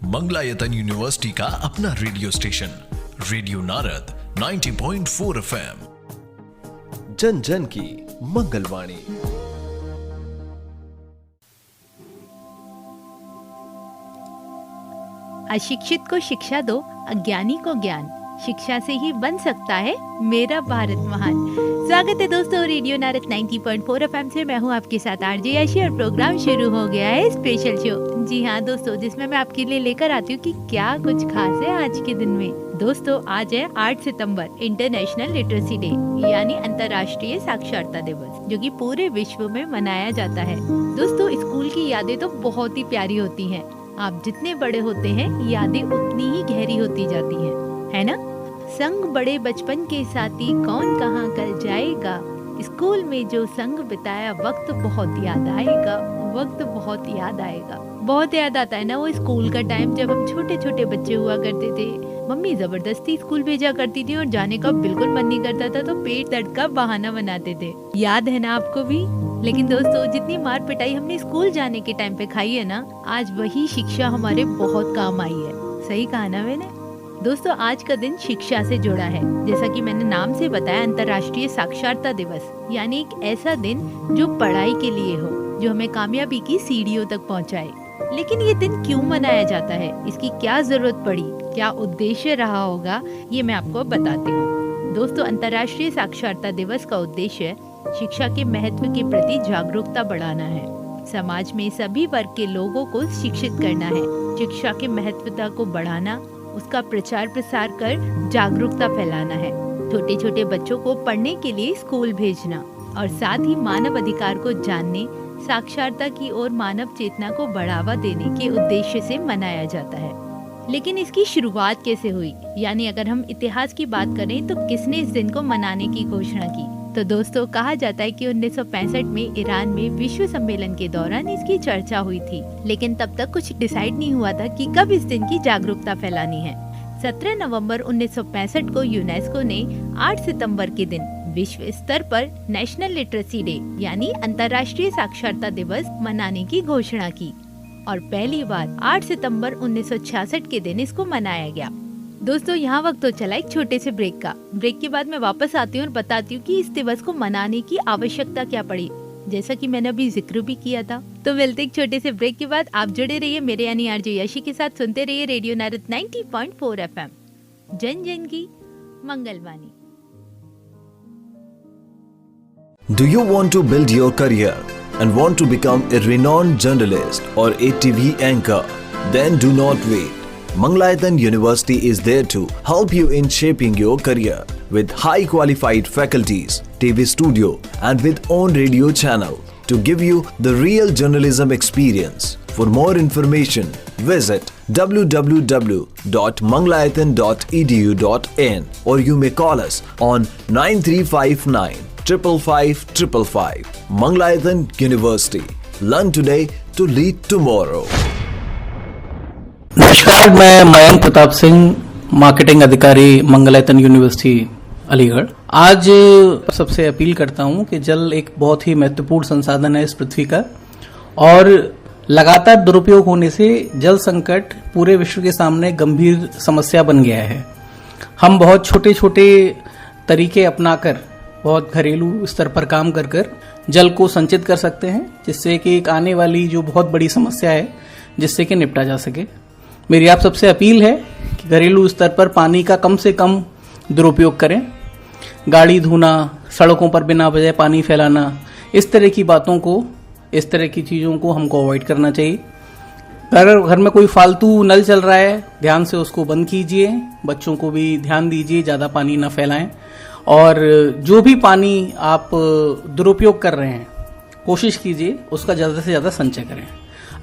Mangalayatan university का अपना radio station radio Narad 90.4 FM, जन जन की मंगलवाणी। अशिक्षित को शिक्षा दो, अज्ञानी को ज्ञान, शिक्षा से ही बन सकता है मेरा भारत महान। स्वागत है दोस्तों रेडियो नारद 90.4 FM से। मैं हूँ आपके साथ आरजे याशी और प्रोग्राम शुरू हो गया है स्पेशल शो। जी हाँ दोस्तों, जिसमें मैं आपके लिए लेकर आती हूँ कि क्या कुछ खास है आज के दिन में। दोस्तों आज है 8 सितंबर, इंटरनेशनल लिटरेसी डे यानी अंतर्राष्ट्रीय साक्षरता दिवस, जो कि पूरे विश्व में मनाया जाता है। दोस्तों स्कूल की यादें तो बहुत ही प्यारी होती हैं। आप जितने बड़े होते हैं यादें उतनी ही गहरी होती जाती हैं, है ना। संग बड़े बचपन के साथी कौन कहाँ कल जाएगा, स्कूल में जो संग बिताया वक्त बहुत याद आएगा, वक्त बहुत याद आएगा। बहुत याद आता है ना वो स्कूल का टाइम, जब हम छोटे छोटे बच्चे हुआ करते थे। मम्मी जबरदस्ती स्कूल भेजा करती थी और जाने का बिल्कुल मन नहीं करता था तो पेट दर्द का बहाना बनाते थे। याद है ना आपको भी। लेकिन दोस्तों जितनी मार पिटाई हमने स्कूल जाने के टाइम पे खाई है ना, आज वही शिक्षा हमारे बहुत काम आई है। सही कहा ना मैंने। दोस्तों आज का दिन शिक्षा से जुड़ा है। जैसा कि मैंने नाम से बताया, अंतर्राष्ट्रीय साक्षरता दिवस, यानी एक ऐसा दिन जो पढ़ाई के लिए हो, जो हमें कामयाबी की सीढ़ियों तक पहुंचाए। लेकिन ये दिन क्यों मनाया जाता है, इसकी क्या जरूरत पड़ी, क्या उद्देश्य रहा होगा, ये मैं आपको बताती हूँ। दोस्तों अंतर्राष्ट्रीय साक्षरता दिवस का उद्देश्य शिक्षा के महत्व के प्रति जागरूकता बढ़ाना है। समाज में सभी वर्ग के लोगों को शिक्षित करना है। शिक्षा के महत्वता को बढ़ाना, उसका प्रचार प्रसार कर जागरूकता फैलाना है। छोटे छोटे बच्चों को पढ़ने के लिए स्कूल भेजना और साथ ही मानव अधिकार को जानने, साक्षरता की ओर मानव चेतना को बढ़ावा देने के उद्देश्य से मनाया जाता है। लेकिन इसकी शुरुआत कैसे हुई, यानी अगर हम इतिहास की बात करें तो किसने इस दिन को मनाने की घोषणा की। तो दोस्तों कहा जाता है कि 1965 में ईरान में विश्व सम्मेलन के दौरान इसकी चर्चा हुई थी। लेकिन तब तक कुछ डिसाइड नहीं हुआ था कि कब इस दिन की जागरूकता फैलानी है। 17 नवंबर 1965 को यूनेस्को ने 8 सितंबर के दिन विश्व स्तर पर नेशनल लिटरेसी डे यानी अंतर्राष्ट्रीय साक्षरता दिवस मनाने की घोषणा की और पहली बार 8 सितंबर 1966 के दिन इसको मनाया गया। दोस्तों यहाँ वक्त तो चला एक छोटे से ब्रेक का। ब्रेक के बाद मैं वापस आती हूँ और बताती हूँ कि इस दिवस को मनाने की आवश्यकता क्या पड़ी, जैसा कि मैंने अभी जिक्र भी किया था। तो मिलते एक छोटे से ब्रेक के बाद। आप जुड़े रहिए मेरे यानी आरजे याशी के साथ, सुनते रहिए रेडियो नारद 90.4 FM, जन जन की मंगलवाणी। Do you want to build your career and want to become a renowned journalist or a TV anchor? Then do not wait. Mangalayatan University is there to help you in shaping your career with high qualified faculties, TV studio and with own radio channel to give you the real journalism experience. For more information, visit www.mangalayatan.edu.in or you may call us on 9359 555 555. Mangalayatan University. Learn today to lead tomorrow. नमस्कार, मैं Mayank Pratap Singh, marketing अधिकारी Mangalayatan university Aligarh. आज सबसे appeal करता हूं कि जल एक बहुत ही महत्वपूर्ण संसाधन है इस पृथ्वी का और लगातार दुरुपयोग होने से जल संकट पूरे विश्व के सामने गंभीर समस्या बन गया है। हम बहुत छोटे छोटे तरीके अपनाकर, बहुत घरेलू स्तर पर काम कर जल को संचित कर सकते हैं, जिससे कि एक आने वाली जो बहुत बड़ी समस्या है जिससे कि निपटा जा सके। मेरी आप सबसे अपील है कि घरेलू स्तर पर पानी का कम से कम दुरुपयोग करें। गाड़ी धोना, सड़कों पर बिना वजह पानी फैलाना, इस तरह की बातों को, इस तरह की चीज़ों को हमको अवॉइड करना चाहिए। अगर घर में कोई फालतू नल चल रहा है, ध्यान से उसको बंद कीजिए। बच्चों को भी ध्यान दीजिए, ज़्यादा पानी ना फैलाएं। और जो भी पानी आप दुरुपयोग कर रहे हैं, कोशिश कीजिए उसका ज़्यादा से ज़्यादा संचय करें।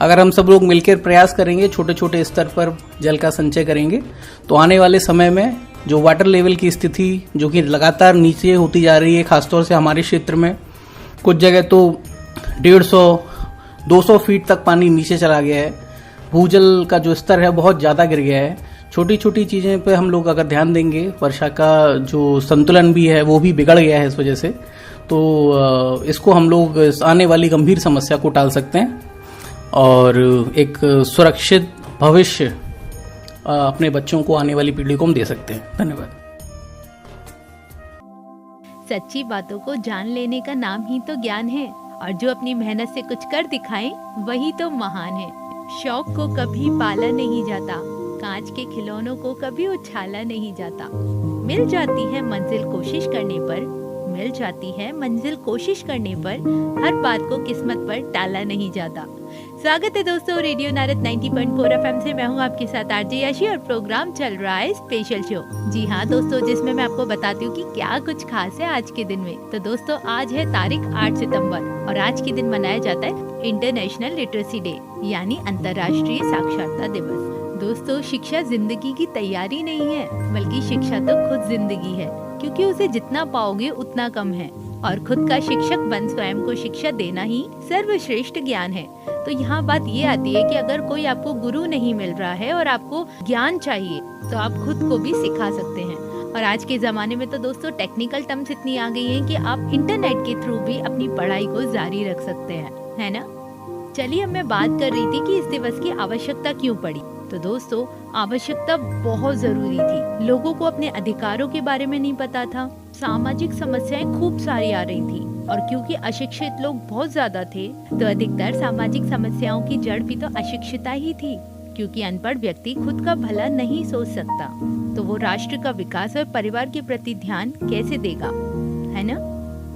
अगर हम सब लोग मिलकर प्रयास करेंगे, छोटे छोटे स्तर पर जल का संचय करेंगे, तो आने वाले समय में जो वाटर लेवल की स्थिति जो कि लगातार नीचे होती जा रही है, खासतौर से हमारे क्षेत्र में कुछ जगह तो 150-200 फीट तक पानी नीचे चला गया है। भूजल का जो स्तर है बहुत ज़्यादा गिर गया है। छोटी छोटी चीज़ें पे हम लोग अगर ध्यान देंगे, वर्षा का जो संतुलन भी है वो भी बिगड़ गया है इस वजह से, तो इसको हम लोग आने वाली गंभीर समस्या को टाल सकते हैं और एक सुरक्षित भविष्य अपने बच्चों को, आने वाली पीढ़ी को हम दे सकते हैं। धन्यवाद। सच्ची बातों को जान लेने का नाम ही तो ज्ञान है, और जो अपनी मेहनत से कुछ कर दिखाए वही तो महान है। शौक को कभी पाला नहीं जाता, कांच के खिलौनों को कभी उछाला नहीं जाता। मिल जाती है मंजिल कोशिश करने पर, मिल जाती है मंजिल कोशिश करने पर, हर बात को किस्मत पर टाला नहीं जाता। स्वागत है दोस्तों रेडियो नारद 90.4 एफएम से। मैं हूँ आपके साथ आरजे याशी और प्रोग्राम चल रहा है स्पेशल शो। जी हाँ दोस्तों, जिसमें मैं आपको बताती हूँ कि क्या कुछ खास है आज के दिन में। तो दोस्तों आज है तारीख 8 सितंबर और आज के दिन मनाया जाता है इंटरनेशनल लिटरेसी डे, यानी अंतर्राष्ट्रीय साक्षरता दिवस। दोस्तों शिक्षा जिंदगी की तैयारी नहीं है, बल्कि शिक्षा तो खुद जिंदगी है, क्योंकि उसे जितना पाओगे उतना कम है। और खुद का शिक्षक बन स्वयं को शिक्षा देना ही सर्वश्रेष्ठ ज्ञान है। तो यहाँ बात ये आती है कि अगर कोई आपको गुरु नहीं मिल रहा है और आपको ज्ञान चाहिए तो आप खुद को भी सिखा सकते हैं। और आज के जमाने में तो दोस्तों टेक्निकल टर्म्स इतनी आ गई हैं कि आप इंटरनेट के थ्रू भी अपनी पढ़ाई को जारी रख सकते हैं, है ना। चलिए अब मैं बात कर रही थी कि इस दिवस की आवश्यकता क्यों पड़ी। तो दोस्तों आवश्यकता बहुत जरूरी थी। लोगों को अपने अधिकारों के बारे में नहीं पता था, सामाजिक समस्याएं खूब सारी आ रही थी, और क्योंकि अशिक्षित लोग बहुत ज्यादा थे तो अधिकतर सामाजिक समस्याओं की जड़ भी तो अशिक्षिता ही थी। क्योंकि अनपढ़ व्यक्ति खुद का भला नहीं सोच सकता, तो वो राष्ट्र का विकास और परिवार के प्रति ध्यान कैसे देगा, है ना।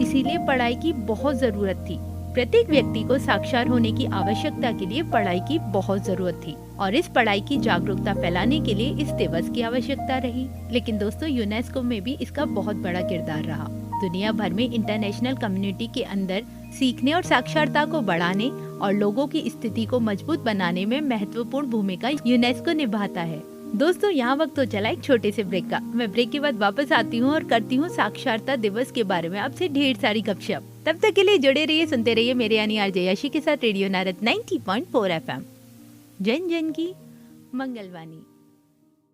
इसीलिए पढ़ाई की बहुत जरूरत थी। प्रत्येक व्यक्ति को साक्षर होने की आवश्यकता के लिए पढ़ाई की बहुत जरूरत थी, और इस पढ़ाई की जागरूकता फैलाने के लिए इस दिवस की आवश्यकता रही। लेकिन दोस्तों यूनेस्को में भी इसका बहुत बड़ा किरदार रहा। दुनिया भर में इंटरनेशनल कम्युनिटी के अंदर सीखने और साक्षरता को बढ़ाने और लोगों की स्थिति को मजबूत बनाने में महत्वपूर्ण भूमिका यूनेस्को निभाता है। दोस्तों यहाँ वक्त तो चला एक छोटे से ब्रेक का। मैं ब्रेक के बाद वापस आती हूँ और करती हूँ साक्षरता दिवस के बारे में आपसे ढेर सारी गपशप। तब तक के लिए जुड़े रहिए, सुनते रहिए मेरे यानी आरजे याशी के साथ रेडियो नारद 90.4 एफएम, जन जन की मंगलवाणी।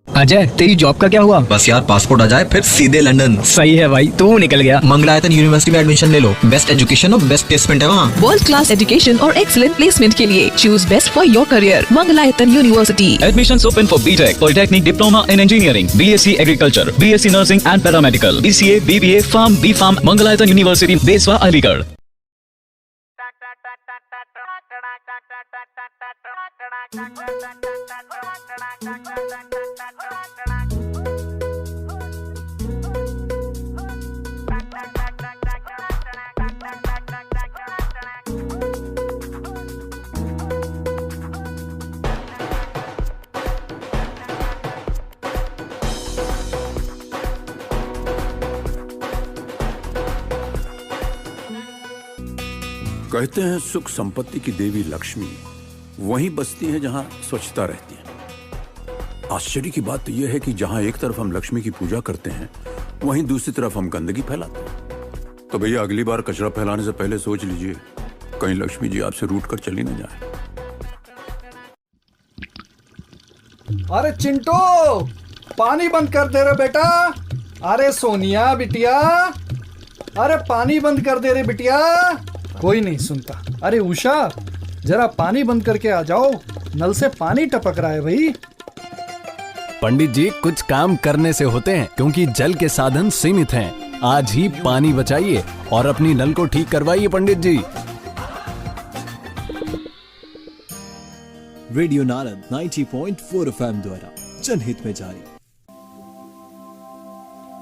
अजय तेरी जॉब का क्या हुआ? बस यार पासपोर्ट आ जाए फिर सीधे लंदन। सही है भाई, तू निकल गया। मंगलायतन यूनिवर्सिटी में एडमिशन ले लो, बेस्ट एजुकेशन और बेस्ट प्लेसमेंट है वहाँ। वर्ल्ड क्लास एजुकेशन और एक्सीलेंट प्लेसमेंट के लिए choose best for your career, Mangalayatan university. Admissions open for BTech, Polytechnic, Diploma in Engineering, BSc Agriculture, BSc Nursing and Paramedical, BCA, BBA, Farm, B.Farm, Mangalayatan university, Beswa, Aligarh. कहते हैं सुख संपत्ति की देवी लक्ष्मी वहीं बसती है जहां स्वच्छता रहती है। आश्चर्य की बात तो यह है कि जहां एक तरफ हम लक्ष्मी की पूजा करते हैं, वहीं दूसरी तरफ हम गंदगी फैलाते हैं। तो भैया अगली बार कचरा फैलाने से पहले सोच लीजिए, कहीं लक्ष्मी जी आपसे रूठ कर चली न जाए। अरे चिंटू, पानी बंद कर दे रे बेटा। अरे सोनिया बिटिया, अरे पानी बंद कर दे रे बिटिया। कोई नहीं सुनता। अरे उषा, जरा पानी बंद करके आ जाओ, नल से पानी टपक रहा है भाई। पंडित जी कुछ काम करने से होते हैं, क्योंकि जल के साधन सीमित हैं। आज ही पानी बचाइए और अपनी नल को ठीक करवाइए पंडित जी। रेडियो नारद 90.4 एफएम द्वारा जनहित में जारी।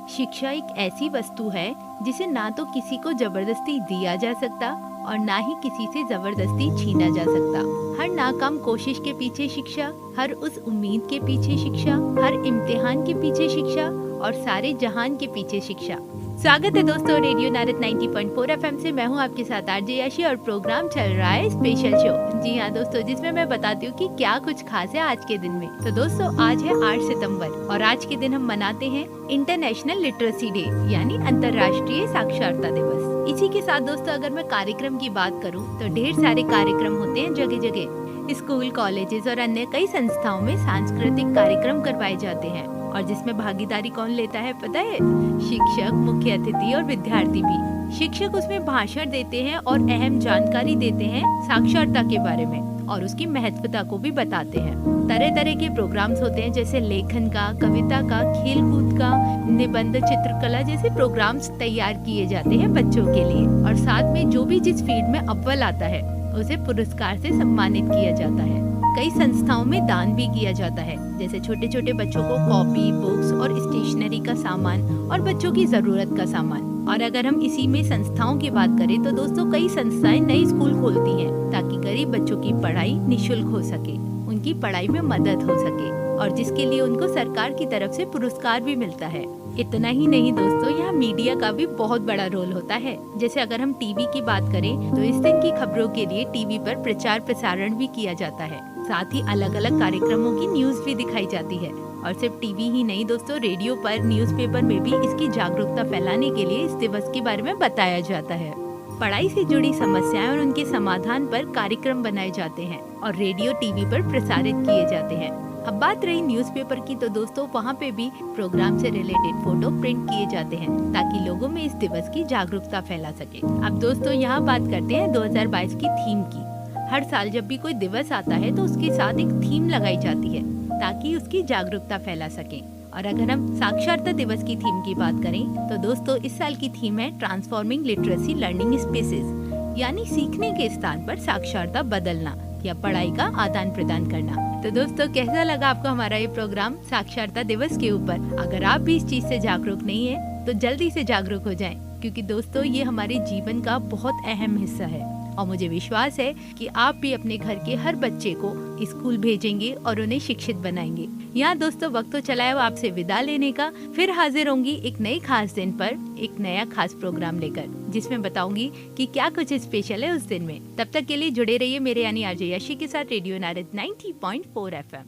शिक्षा एक ऐसी वस्तु है जिसे ना तो किसी को जबरदस्ती दिया जा सकता और ना ही किसी से जबरदस्ती छीना जा सकता। हर नाकाम कोशिश के पीछे शिक्षा, हर उस उम्मीद के पीछे शिक्षा, हर इम्तिहान के पीछे शिक्षा और सारे जहान के पीछे शिक्षा। स्वागत है दोस्तों रेडियो नारद 90.4 एफएम से। मैं हूं आपके साथ आरजे याशी और प्रोग्राम चल रहा है स्पेशल शो। जी हाँ दोस्तों, जिसमें मैं बताती हूँ कि क्या कुछ खास है आज के दिन में। तो दोस्तों आज है 8 सितंबर और आज के दिन हम मनाते हैं इंटरनेशनल लिटरेसी डे, यानी अंतर्राष्ट्रीय साक्षरता दिवस। इसी के साथ दोस्तों अगर मैं कार्यक्रम की बात करूँ तो ढेर सारे कार्यक्रम होते हैं जगह जगह। स्कूल, कॉलेजेस और अन्य कई संस्थाओं में सांस्कृतिक कार्यक्रम करवाए जाते हैं, और जिसमें भागीदारी कौन लेता है पता है? शिक्षक, मुख्य अतिथि और विद्यार्थी भी। शिक्षक उसमें भाषण देते हैं और अहम जानकारी देते हैं साक्षरता के बारे में, और उसकी महत्वता को भी बताते हैं। तरह तरह के प्रोग्राम्स होते हैं, जैसे लेखन का, कविता का, खेल कूद का, निबंध, चित्रकला जैसे प्रोग्राम्स तैयार किए जाते हैं बच्चों के लिए। और साथ में जो भी जिस फील्ड में अव्वल आता है उसे पुरस्कार से सम्मानित किया जाता है। कई संस्थाओं में दान भी किया जाता है, जैसे छोटे छोटे बच्चों को कॉपी, बुक्स और स्टेशनरी का सामान और बच्चों की जरूरत का सामान। और अगर हम इसी में संस्थाओं की बात करें तो दोस्तों कई संस्थाएं नए स्कूल खोलती हैं ताकि गरीब बच्चों की पढ़ाई निःशुल्क हो सके, उनकी पढ़ाई में मदद हो सके, और जिसके लिए उनको सरकार की तरफ से पुरस्कार भी मिलता है। इतना ही नहीं दोस्तों, यहाँ मीडिया का भी बहुत बड़ा रोल होता है। जैसे अगर हम टीवी की बात करें तो इस दिन की खबरों के लिए टीवी पर प्रचार प्रसारण भी किया जाता है। साथ ही अलग अलग कार्यक्रमों की न्यूज भी दिखाई जाती है। और सिर्फ टीवी ही नहीं दोस्तों, रेडियो पर, न्यूज़पेपर में भी इसकी जागरूकता फैलाने के लिए इस दिवस के बारे में बताया जाता है। पढ़ाई से जुड़ी समस्याएं और उनके समाधान पर कार्यक्रम बनाए जाते हैं और रेडियो, टीवी पर प्रसारित किए जाते हैं। अब बात रही न्यूज़पेपर की, तो दोस्तों वहाँ पे भी प्रोग्राम से रिलेटेड फोटो प्रिंट किए जाते हैं ताकि लोगों में इस दिवस की जागरूकता फैला सके। अब दोस्तों यहाँ बात करते हैं 2022 की थीम की। हर साल जब भी कोई दिवस आता है तो उसके साथ एक थीम लगाई जाती है ताकि उसकी जागरूकता फैला सके। और अगर हम साक्षरता दिवस की थीम की बात करें तो दोस्तों इस साल की थीम है ट्रांसफॉर्मिंग लिटरेसी लर्निंग स्पेसेस, यानी सीखने के स्थान पर साक्षरता बदलना या पढ़ाई का आदान प्रदान करना। तो दोस्तों कैसा लगा आपको हमारा ये प्रोग्राम साक्षरता दिवस के ऊपर? अगर आप भी इस चीज से जागरूक नहीं है तो जल्दी से जागरूक हो जाएं, क्योंकि दोस्तों ये हमारे जीवन का बहुत अहम हिस्सा है। और मुझे विश्वास है कि आप भी अपने घर के हर बच्चे को स्कूल भेजेंगे और उन्हें शिक्षित बनाएंगे। यहाँ दोस्तों वक्त तो चला है वो आपसे विदा लेने का। फिर हाजिर होंगी एक नई खास दिन पर एक नया खास प्रोग्राम लेकर, जिसमें बताऊंगी कि क्या कुछ स्पेशल है उस दिन में। तब तक के लिए जुड़े रहिए मेरे यानी आरजे यशी के साथ रेडियो नारद 90.4 FM,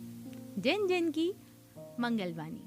जन जन की मंगलवाणी।